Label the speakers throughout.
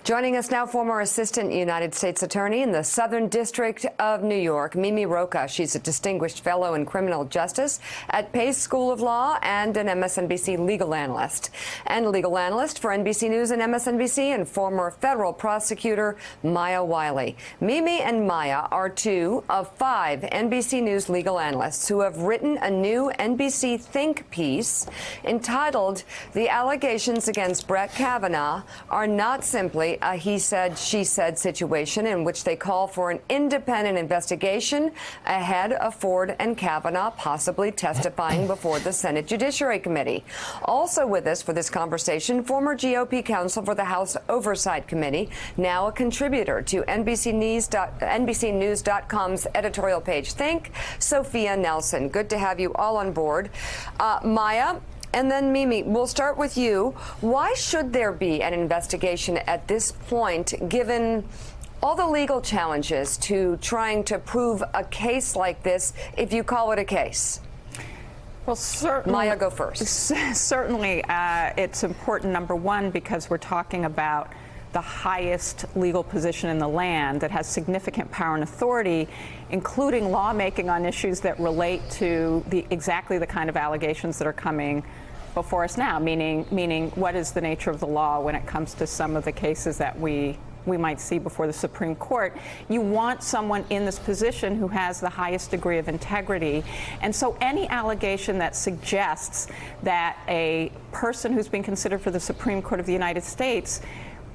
Speaker 1: Joining us now, former Assistant United States Attorney in the Southern District of New York, Mimi Rocah. She's a distinguished fellow in criminal justice at Pace School of Law and an MSNBC legal analyst. And legal analyst for NBC News and MSNBC, and former federal prosecutor Maya Wiley. Mimi and Maya are two of 5 NBC News legal analysts who have written a new NBC think piece entitled "The Allegations Against Brett Kavanaugh Are Not Simply a he said, she said situation," in which they call for an independent investigation ahead of Ford and Kavanaugh possibly testifying before the Senate Judiciary Committee. Also with us for this conversation, former GOP counsel for the House Oversight Committee, now a contributor to NBCNews.com's editorial page Think, Sophia Nelson. Good to have you all on board. Maya, and then Mimi, we'll start with you. Why should there be an investigation at this point, given all the legal challenges to trying to prove a case like this, if you call it a case?
Speaker 2: Well, certainly,
Speaker 1: Maya, go first.
Speaker 2: Certainly, it's important, number one, because we're talking about the highest legal position in the land that has significant power and authority, including lawmaking on issues that relate to exactly the kind of allegations that are coming before us now, meaning what is the nature of the law when it comes to some of the cases that we might see before the Supreme Court. You want someone in this position who has the highest degree of integrity. And so any allegation that suggests that a person who's been considered for the Supreme Court of the United States,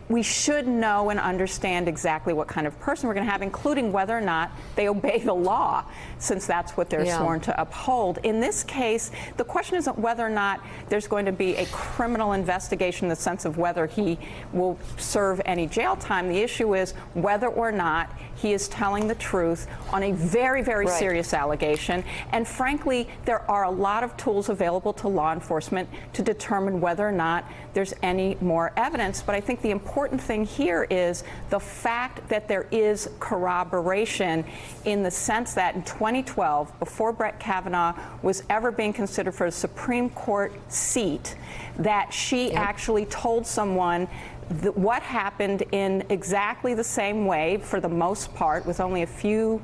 Speaker 2: we should know and understand exactly what kind of person we're going to have, including whether or not they obey the law, since that's what they're sworn to uphold. In this case, the question isn't whether or not there's going to be a criminal investigation in the sense of whether he will serve any jail time. The issue is whether or not he is telling the truth on a very, very serious allegation. And frankly, there are a lot of tools available to law enforcement to determine whether or not there's any more evidence. But I think the important thing here is the fact that there is corroboration, in the sense that in 2012, before Brett Kavanaugh was ever being considered for a Supreme Court seat, that she actually told someone what happened in exactly the same way, for the most part, with only a few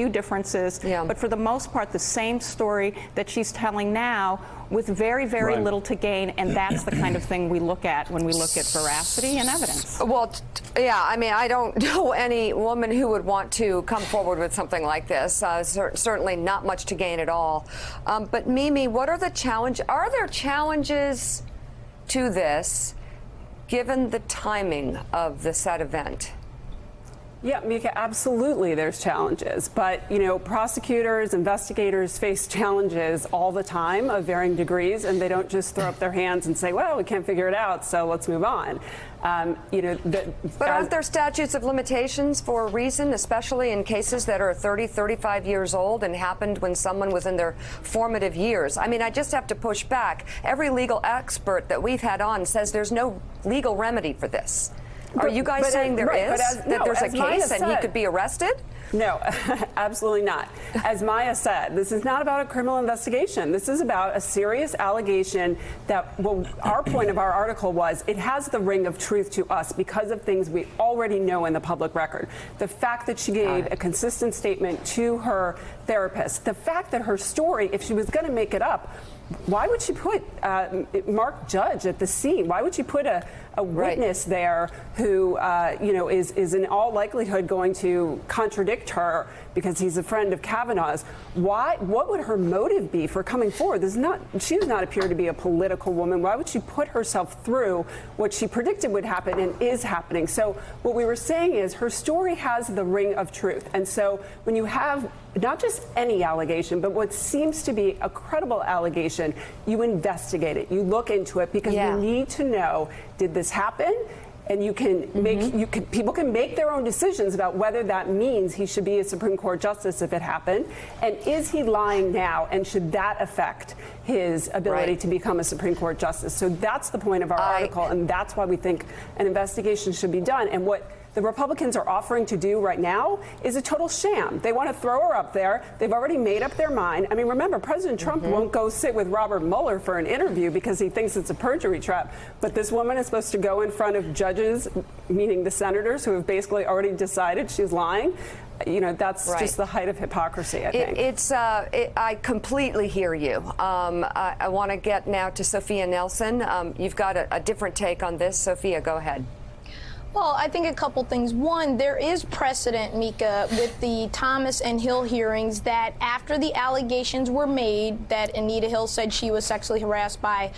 Speaker 2: differences, but for the most part the same story that she's telling now, with very, very little to gain. And that's the kind of thing we look at when we look at veracity and evidence.
Speaker 1: Well, yeah, I mean, I don't know any woman who would want to come forward with something like this. Certainly not much to gain at all. But Mimi, what are the challenges? Are there challenges to this, given the timing of the said event?
Speaker 3: Yeah, Mika, absolutely there's challenges. But, you know, prosecutors, investigators face challenges all the time of varying degrees, and they don't just throw up their hands and say, well, we can't figure it out, so let's move on. You know,
Speaker 1: but aren't there statutes of limitations for a reason, especially in cases that are 30, 35 years old and happened when someone was in their formative years? I mean, I just have to push back. Every legal expert that we've had on says there's no legal remedy for this. Are you guys saying there is? That there's a case and he could be arrested?
Speaker 3: No, absolutely not. As Maya said, this is not about a criminal investigation. This is about a serious allegation that, well, our point of our article was, it has the ring of truth to us because of things we already know in the public record. The fact that she gave a consistent statement to her therapist, the fact that her story, if she was going to make it up, why would she put Mark Judge at the scene? Why would she put a witness there who, you know, is in all likelihood going to contradict her because he's a friend of Kavanaugh's? Why? What would her motive be for coming forward? She does not appear to be a political woman. Why would she put herself through what she predicted would happen and is happening? So what we were saying is her story has the ring of truth. And so when you have not just any allegation, but what seems to be a credible allegation, you investigate it, you look into it, because you need to know, did this happen? And you can make people can make their own decisions about whether that means he should be a Supreme Court justice if it happened, and is he lying now, and should that affect his ability to become a Supreme Court justice? So that's the point of our article, and that's why we think an investigation should be done. And what the Republicans are offering to do right now is a total sham. They want to throw her up there. They've already made up their mind. I mean, remember, President Trump won't go sit with Robert Mueller for an interview because he thinks it's a perjury trap. But this woman is supposed to go in front of judges, meaning the senators, who have basically already decided she's lying. You know, that's just the height of hypocrisy, I think.
Speaker 1: I completely hear you. I want to get now to Sophia Nelson. You've got a different take on this. Sophia, go ahead.
Speaker 4: Well, I think a couple things. One, there is precedent, Mika, with the Thomas and Hill hearings that after the allegations were made that Anita Hill said she was sexually harassed by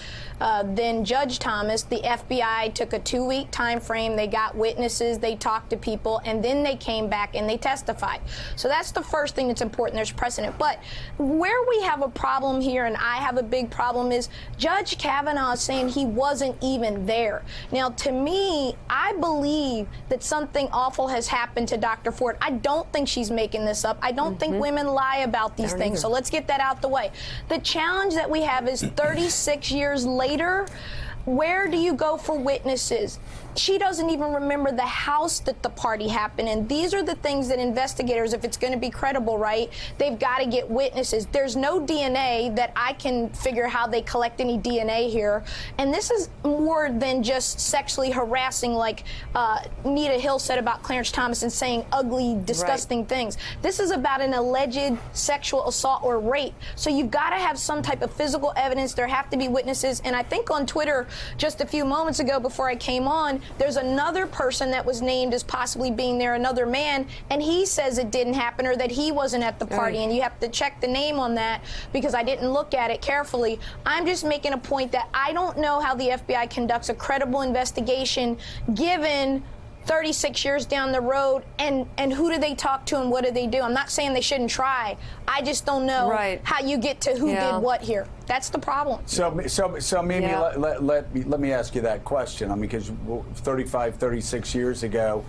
Speaker 4: then Judge Thomas, the FBI took a 2-week time frame. They got witnesses, they talked to people, and then they came back and they testified. So that's the first thing that's important. There's precedent. But where we have a problem here, and I have a big problem, is Judge Kavanaugh saying he wasn't even there. Now, to me, I believe that something awful has happened to Dr. Ford. I don't think she's making this up. I don't think women lie about these things. So let's get that out the way. The challenge that we have is 36 years later, where do you go for witnesses? She doesn't even remember the house that the party happened in. These are the things that investigators, if it's going to be credible, right, they've got to get witnesses. There's no DNA that I can figure how they collect any DNA here. And this is more than just sexually harassing, like Anita Hill said about Clarence Thomas and saying ugly, disgusting things. This is about an alleged sexual assault or rape. So you've got to have some type of physical evidence. There have to be witnesses. And I think on Twitter just a few moments ago before I came on, there's another person that was named as possibly being there, another man, and he says it didn't happen or that he wasn't at the party. And you have to check the name on that because I didn't look at it carefully. I'm just making a point that I don't know how the FBI conducts a credible investigation given 36 years down the road, and who do they talk to and what do they do? I'm not saying they shouldn't try. I just don't know how you get to who did what here. That's the problem.
Speaker 5: So Mimi, let me ask you that question. I mean, because 36 years ago,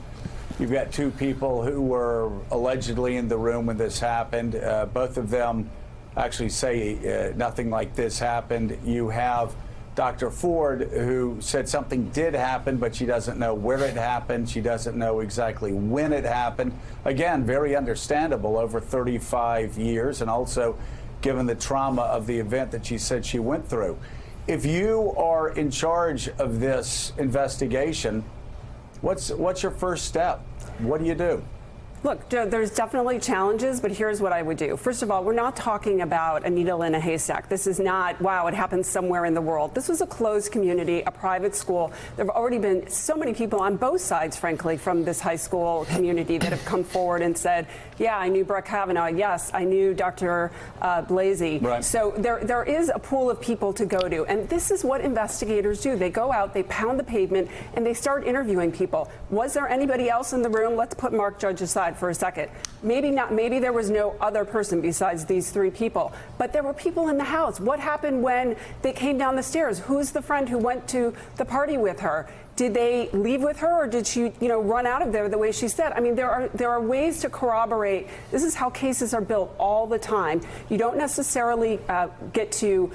Speaker 5: you've got two people who were allegedly in the room when this happened. Both of them actually say nothing like this happened. You have Dr. Ford, who said something did happen, but she doesn't know where it happened. She doesn't know exactly when it happened. Again, very understandable over 35 years, and also given the trauma of the event that she said she went through. If you are in charge of this investigation, what's your first step? What do you do?
Speaker 3: Look, Joe, there's definitely challenges, but here's what I would do. First of all, we're not talking about a needle in a haystack. This is not, wow, it happens somewhere in the world. This was a closed community, a private school. There have already been so many people on both sides, frankly, from this high school community that have come forward and said, yeah, I knew Brett Kavanaugh. Yes, I knew Dr. Blasey.
Speaker 5: Right.
Speaker 3: So there is a pool of people to go to. And this is what investigators do. They go out, they pound the pavement, and they start interviewing people. Was there anybody else in the room? Let's put Mark Judge aside for a second. Maybe not. Maybe there was no other person besides these three people, but there were people in the house. What happened when they came down the stairs? Who's the friend who went to the party with her? Did they leave with her, or did she, run out of there the way she said? I mean, there are ways to corroborate. This is how cases are built all the time. You don't necessarily get to,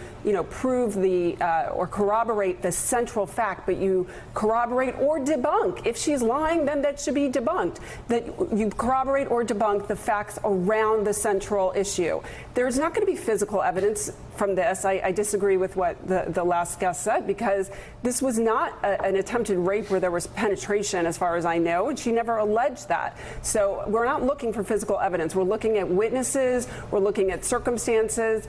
Speaker 3: prove or corroborate the central fact, but you corroborate or debunk. If she's lying, then that should be debunked. That you corroborate or debunk the facts around the central issue. There's not going to be physical evidence from this. I disagree with what the last guest said, because this was not an attempted rape where there was penetration, as far as I know, and she never alleged that. So we're not looking for physical evidence. We're looking at witnesses. We're looking at circumstances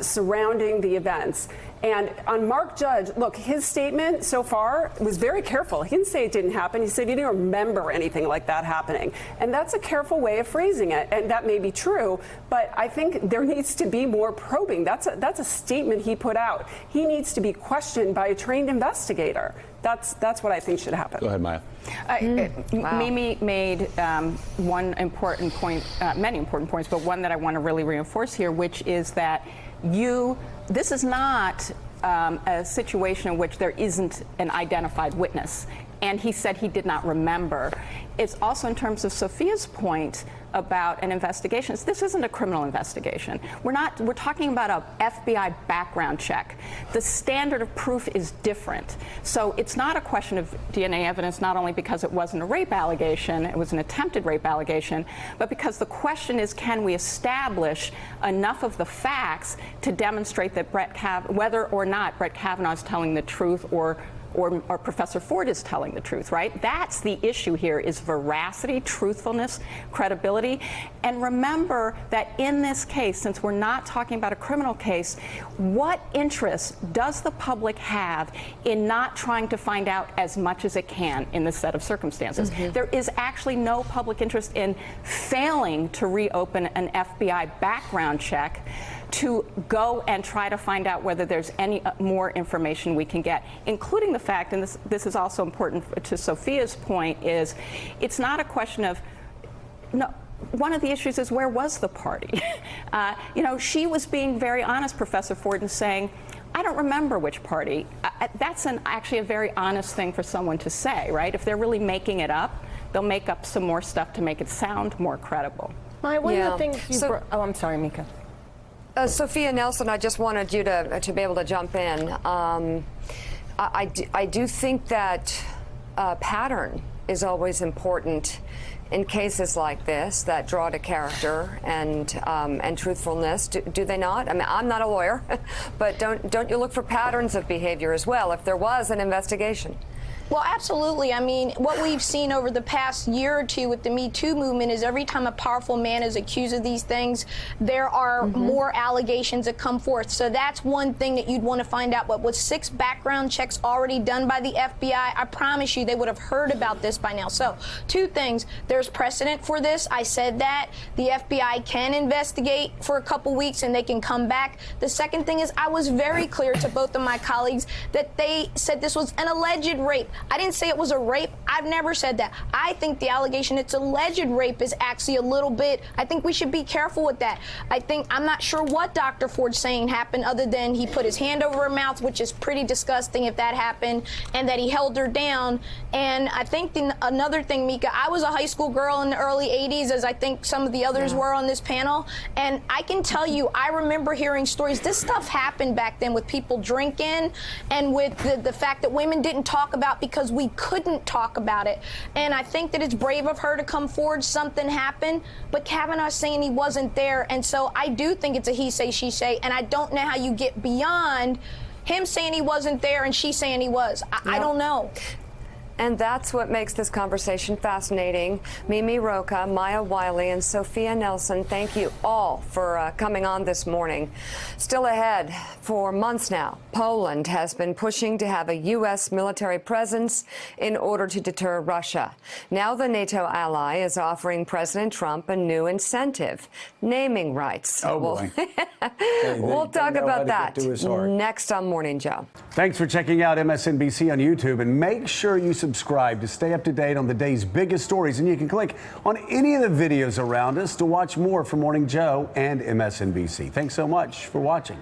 Speaker 3: surrounding the events. And on Mark Judge, look, his statement so far was very careful. He didn't say it didn't happen. He said he didn't remember anything like that happening. And that's a careful way of phrasing it. And that may be true, but I think there needs to be more probing. That's a statement he put out. He needs to be questioned by a trained investigator. That's what I think should happen.
Speaker 5: Go ahead, Maya.
Speaker 2: Wow. Mimi made one important point, many important points, but one that I want to really reinforce here, which is that this is not a situation in which there isn't an identified witness. And he said he did not remember. it's also in terms of Sophia's point about an investigation. This isn't a criminal investigation. We're talking about a FBI background check. The standard of proof is different. So it's not a question of DNA evidence, not only because it wasn't a rape allegation, it was an attempted rape allegation, but because the question is, can we establish enough of the facts to demonstrate that whether or not Brett Kavanaugh is telling the truth or Professor Ford is telling the truth, right? That's the issue here, is veracity, truthfulness, credibility. And remember that in this case, since we're not talking about a criminal case, what interest does the public have in not trying to find out as much as it can in this set of circumstances? There is actually no public interest in failing to reopen an FBI background check to go and try to find out whether there's any more information we can get, including the fact, and this is also important to Sophia's point, is it's not a question of, no, one of the issues is, where was the party? She was being very honest, Professor Ford, in saying, I don't remember which party. That's actually a very honest thing for someone to say, right? If they're really making it up, they'll make up some more stuff to make it sound more credible.
Speaker 6: One of the things I'm sorry, Mika.
Speaker 1: Sophia Nelson, I just wanted you to be able to jump in. I do think that pattern is always important in cases like this that draw to character and truthfulness. Do they not? I mean, I'm not a lawyer, but don't you look for patterns of behavior as well if there was an investigation?
Speaker 4: Well, absolutely. I mean, what we've seen over the past year or two with the Me Too movement is every time a powerful man is accused of these things, there are more allegations that come forth. So that's one thing that you'd want to find out. But with 6 background checks already done by the FBI, I promise you they would have heard about this by now. So 2 things. There's precedent for this. I said that. The FBI can investigate for a couple weeks and they can come back. The second thing is, I was very clear to both of my colleagues that they said this was an alleged rape. I didn't say it was a rape. I've never said that. I think the allegation it's alleged rape is actually a little bit, I think we should be careful with that. I'm not sure what Dr. Ford's saying happened other than he put his hand over her mouth, which is pretty disgusting if that happened, and that he held her down. And I think another thing, Mika, I was a high school girl in the early 80s, as I think some of the others were on this panel. And I can tell you, I remember hearing stories. This stuff happened back then with people drinking and with the fact that women didn't talk about because we couldn't talk about it. And I think that it's brave of her to come forward. Something happened, but Kavanaugh's saying he wasn't there. And so I do think it's a he say, she say. And I don't know how you get beyond him saying he wasn't there and she saying he was. I don't know.
Speaker 1: And that's what makes this conversation fascinating. Mimi Rocah, Maya Wiley, and Sophia Nelson, thank you all for coming on this morning. Still ahead, for months now, Poland has been pushing to have a U.S. military presence in order to deter Russia. Now the NATO ally is offering President Trump a new incentive, naming rights.
Speaker 5: Oh, boy.
Speaker 1: We'll talk about that next on Morning Joe.
Speaker 7: Thanks for checking out MSNBC on YouTube, and make sure you subscribe to stay up to date on the day's biggest stories. And you can click on any of the videos around us to watch more from Morning Joe and MSNBC. Thanks so much for watching.